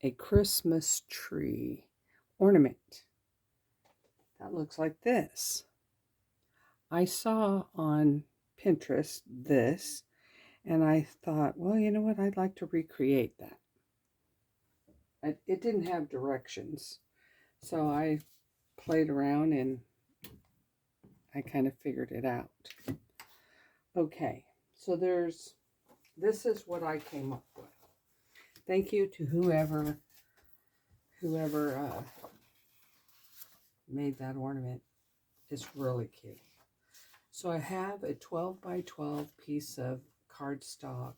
a Christmas tree ornament that looks like this. I saw on Pinterest this, and I thought, well, you know what? I'd like to recreate that. It didn't have directions, so I played around and I kind of figured it out. Okay, so this is what I came up with. Thank you to whoever made that ornament. It's really cute. So I have a 12 by 12 piece of cardstock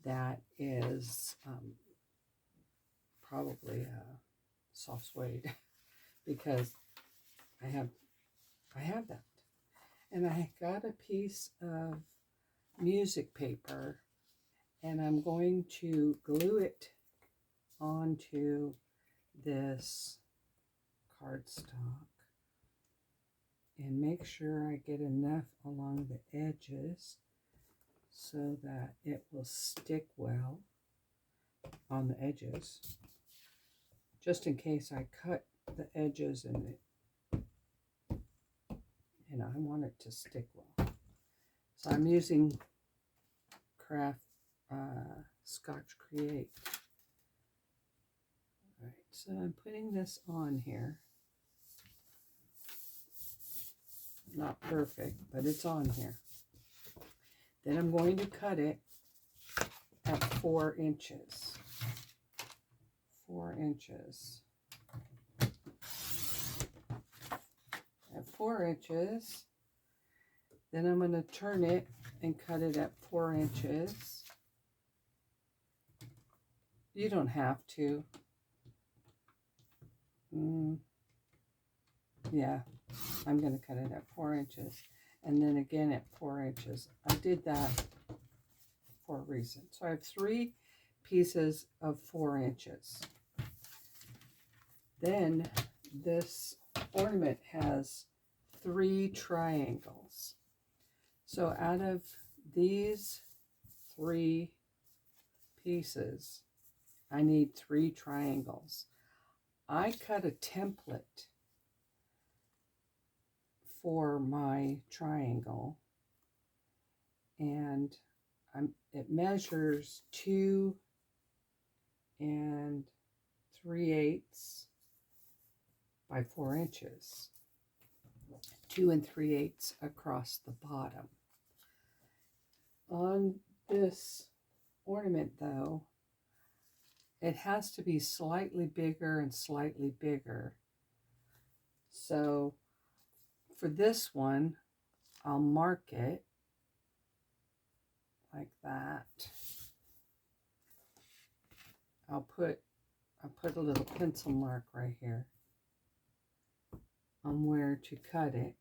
that is probably soft suede because I have that. And I got a piece of music paper, and I'm going to glue it onto this cardstock and make sure I get enough along the edges so that it will stick well on the edges, just in case I cut the edges and I want it to stick well. So I'm using Craft Scotch Create. All right, so I'm putting this on here. Not perfect, but it's on here. Then I'm going to cut it at 4 inches. 4 inches. At 4 inches, then I'm going to turn it and cut it at 4 inches. You don't have to. Yeah, I'm going to cut it at 4 inches. And then again at 4 inches. I did that for a reason. So I have 3 pieces of 4 inches. Then this ornament has 3 triangles. So out of these 3 pieces, I need 3 triangles. I cut a template for my triangle, and it measures 2 3/8 by 4 inches. 2 3/8 across the bottom. On this ornament, though, it has to be slightly bigger and slightly bigger. So for this one, I'll mark it like that. I'll put a little pencil mark right here on where to cut it.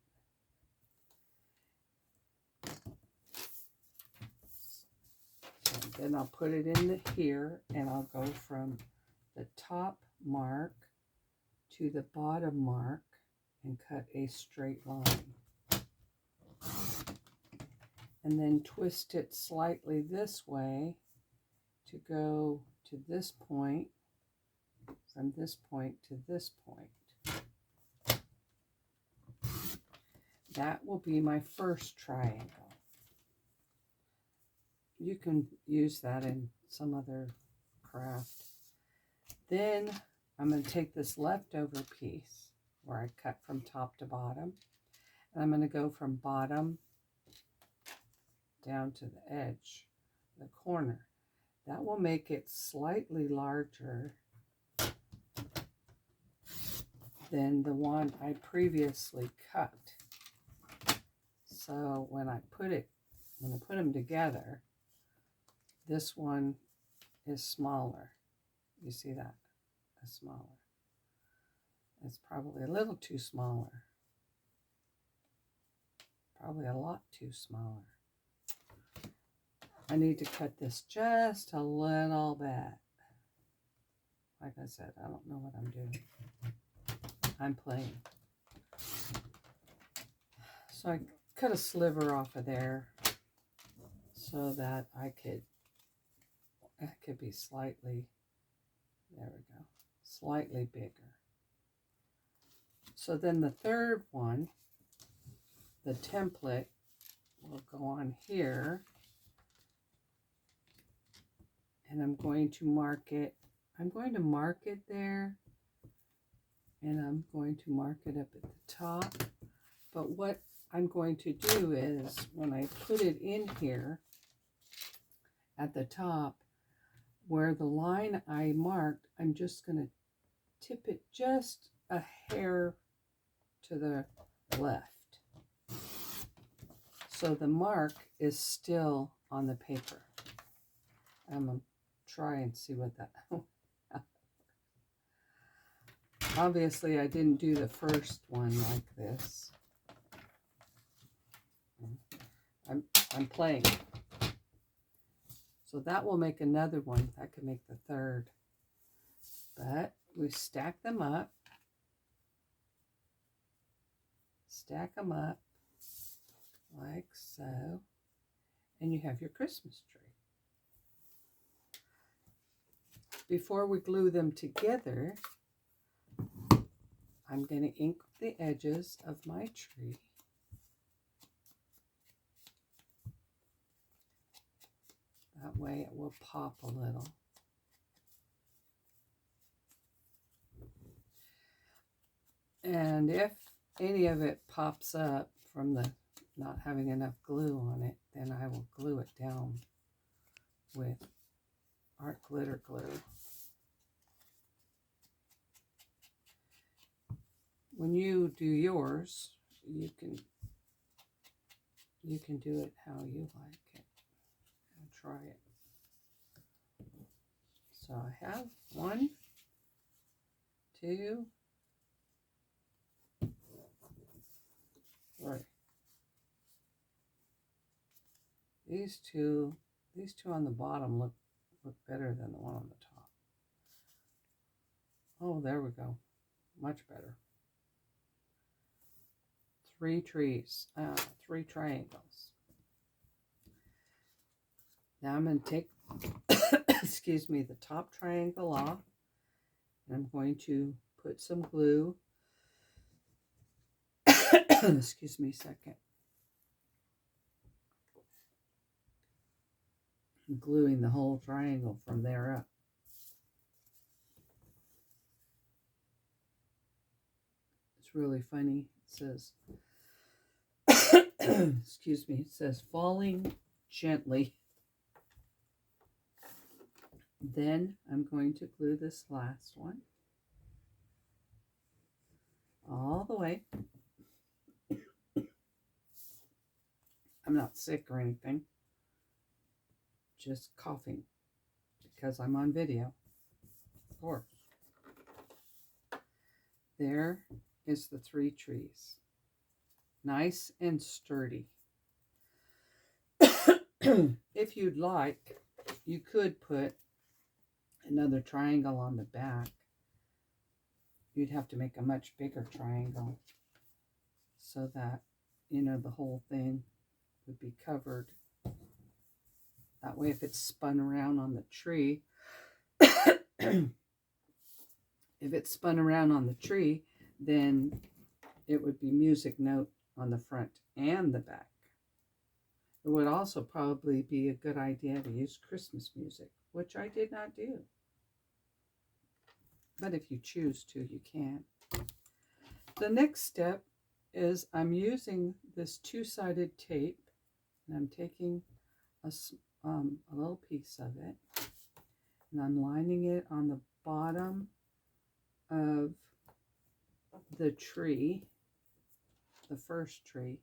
And then I'll put it in here, and I'll go from the top mark to the bottom mark and cut a straight line. And then twist it slightly this way to go to this point, from this point to this point. That will be my first triangle. You can use that in some other craft. Then I'm going to take this leftover piece where I cut from top to bottom, and I'm going to go from bottom down to the edge, the corner. That will make it slightly larger than the one I previously cut. So when I put them together, this one is smaller. You see that? It's smaller. It's probably a little too smaller. Probably a lot too smaller. I need to cut this just a little bit. Like I said, I don't know what I'm doing. I'm playing. So I cut a sliver off of there so that it could be slightly There we go. Slightly bigger. So then the third one, the template, will go on here. And I'm going to mark it. I'm going to mark it there. And I'm going to mark it up at the top. But what I'm going to do is, when I put it in here at the top, where the line I marked, I'm just going to tip it just a hair to the left. So the mark is still on the paper. I'm going to try and see what that... Obviously, I didn't do the first one like this. I'm playing. So that will make another one. That could make the third. But we stack them up. Stack them up like so. And you have your Christmas tree. Before we glue them together, I'm going to ink the edges of my tree. That way it will pop a little. And if any of it pops up from the not having enough glue on it, then I will glue it down with art glitter glue. When you do yours, you can do it how you like it. And try it. So I have 1, 2, 3. These two on the bottom look better than the one on the top. Oh, there we go. Much better. 3 trees, 3 triangles. Now I'm going to take, excuse me, the top triangle off. And I'm going to put some glue. Excuse me a second. I'm gluing the whole triangle from there up. It's really funny. It says, excuse me, it says falling gently. Then I'm going to glue this last one all the way. I'm not sick or anything, just coughing because I'm on video, of course. There is the 3 trees. Nice and sturdy. If you'd like, you could put another triangle on the back. You'd have to make a much bigger triangle so that, you know, the whole thing would be covered. That way, if it's spun around on the tree, if it's spun around on the tree, then it would be music note on the front and the back. It would also probably be a good idea to use Christmas music, which I did not do. But if you choose to, you can. The next step is I'm using this 2-sided tape, and I'm taking a little piece of it, and I'm lining it on the bottom of the tree, the first tree,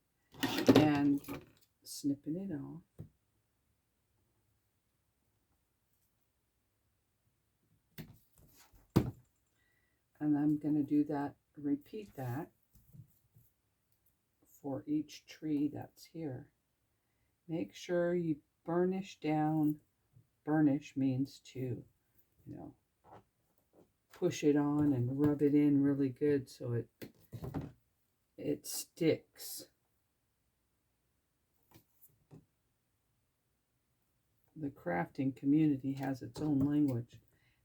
and snipping it off. And I'm going to do that, repeat that for each tree that's here. Make sure you burnish down. Burnish means to, you know, push it on and rub it in really good so it sticks. The crafting community has its own language,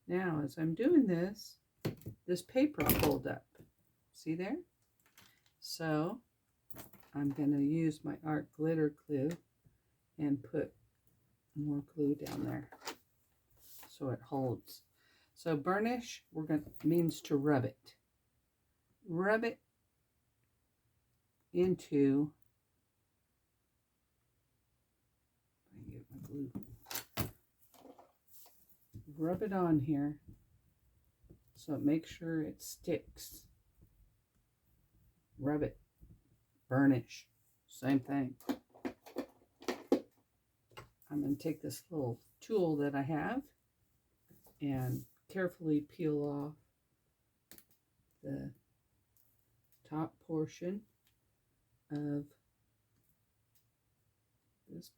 Now, as I'm doing this, this paper pulled up. See there? So I'm going to use my art glitter glue and put more glue down there so it holds. So burnish, means to rub it. Rub it into, I get my glue. Rub it on here so make sure it sticks. Rub it. Burnish. Same thing. I'm going to take this little tool that I have and carefully peel off the top portion of this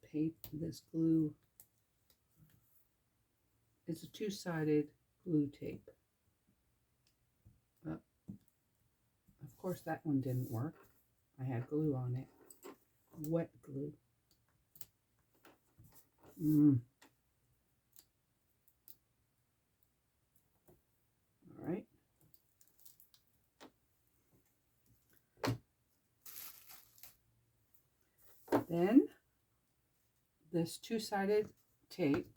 this glue. It's a two-sided glue tape. But of course that one didn't work. I had glue on it. Wet glue. All right. Then this two-sided tape,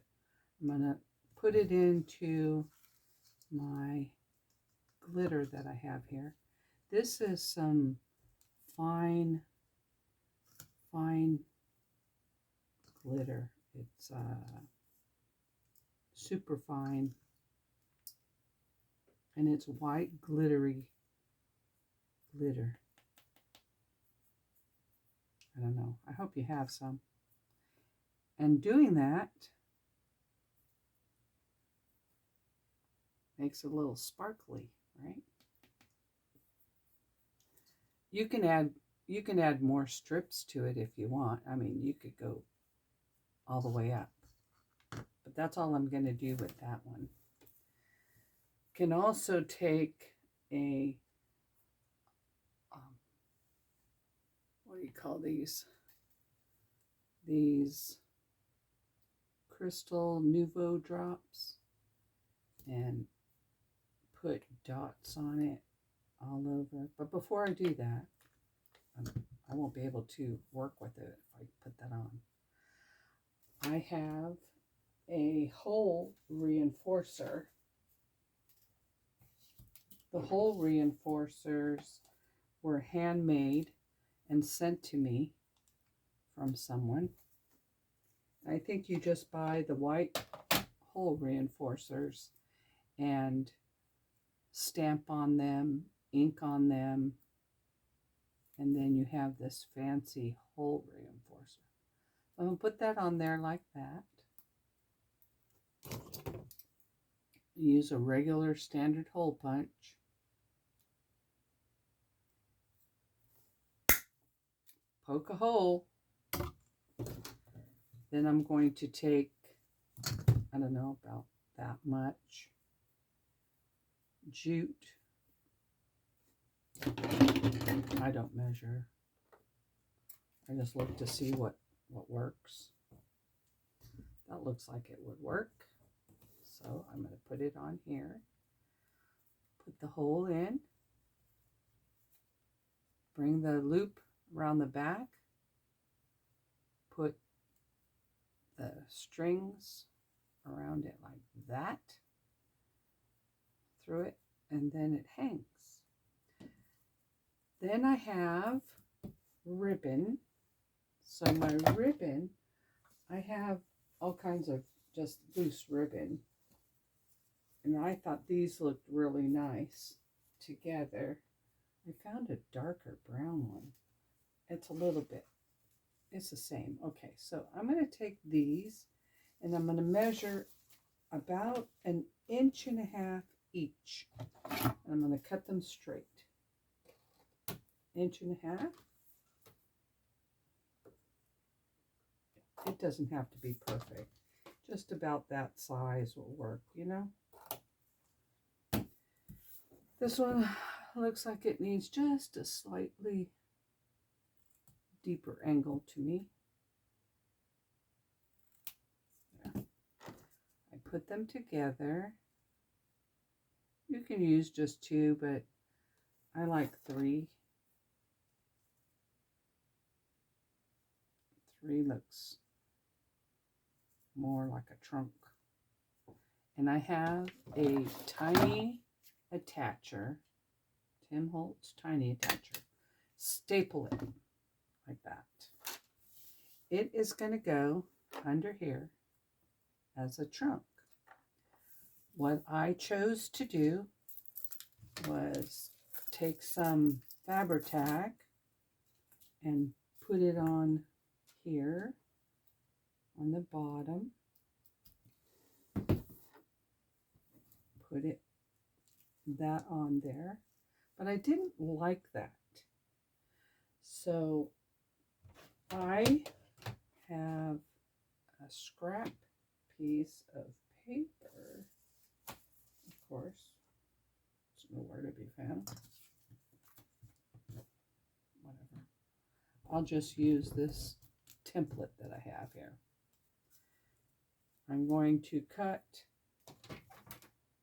I'm going to put it into my glitter that I have here. This is some fine glitter. It's super fine, and it's white glittery glitter. I don't know. I hope you have some. And doing that makes it a little sparkly, right? You can add more strips to it if you want. I mean, you could go all the way up. But that's all I'm going to do with that one. Can also take a what do you call these? These crystal nouveau drops and put dots on it all over. But before I do that, I won't be able to work with it if I put that on. I have a hole reinforcer. The hole reinforcers were handmade and sent to me from someone. I think you just buy the white hole reinforcers and stamp on them, ink on them, and then you have this fancy hole reinforcer. I'm going to put that on there like that. Use a regular standard hole punch. Poke a hole. Then I'm going to take, I don't know, about that much jute. I don't measure. I just look to see what works. That looks like it would work. So I'm going to put it on here. Put the hole in. Bring the loop around the back. Put the strings around it like that. Through it, and then it hangs. Then I have ribbon. So my ribbon, I have all kinds of just loose ribbon. And I thought these looked really nice together. I found a darker brown one. It's a little bit, it's the same. Okay, so I'm going to take these and I'm going to measure about 1.5 inches each. And I'm going to cut them straight. 1.5 inches. It doesn't have to be perfect. Just about that size will work, you know. This one looks like it needs just a slightly deeper angle to me. There. I put them together can use just 2, but I like 3. 3 looks more like a trunk. And I have a tiny attacher, Tim Holtz tiny attacher. Staple it like that. It is going to go under here as a trunk. What I chose to do was take some Fabri-Tac and put it on here on the bottom. Put that on there, but I didn't like that. So I have a scrap piece of paper. Of course, it's nowhere to be found. Whatever. I'll just use this template that I have here. I'm going to cut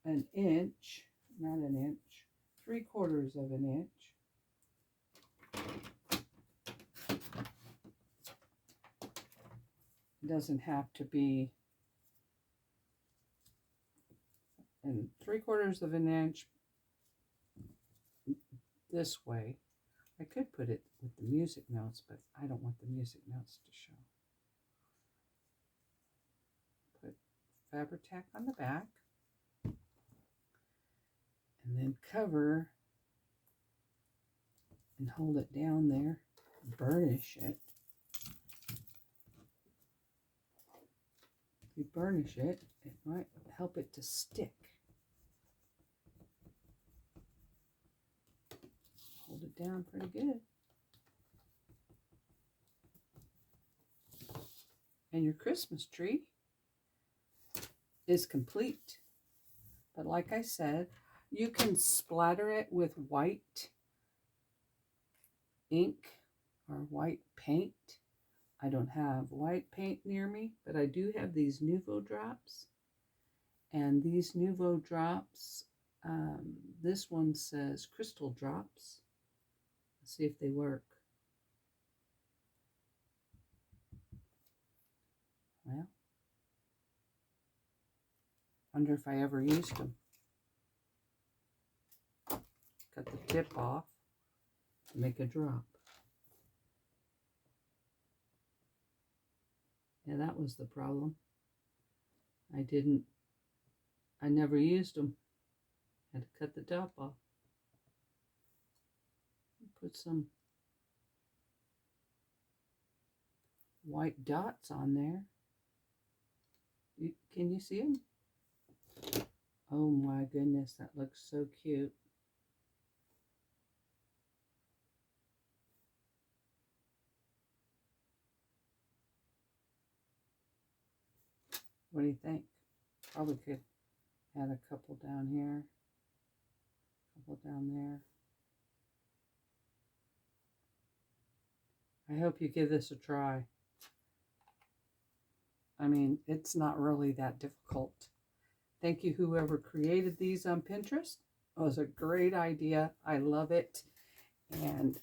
an inch, not an inch, 3/4 of an inch. It doesn't have to be, and 3/4 of an inch this way. I could put it with the music notes, but I don't want the music notes to show. Put Fabri-Tac on the back. And then cover and hold it down there, burnish it. If you burnish it, it might help it to stick. Hold it down pretty good. And your Christmas tree is complete. But like I said, you can splatter it with white ink or white paint. I don't have white paint near me, but I do have these Nouveau drops. And these Nouveau drops, this one says crystal drops. Let's see if they work. Well, wonder if I ever used them. Cut the tip off to make a drop. Yeah, that was the problem. I never used them. Had to cut the top off. Put some white dots on there. Can you see them? Oh my goodness, that looks so cute. What do you think? Probably could add a couple down here, a couple down there. I hope you give this a try. I mean, it's not really that difficult. Thank you, whoever created these on Pinterest. It was a great idea. I love it. And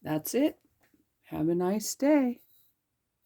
that's it. Have a nice day.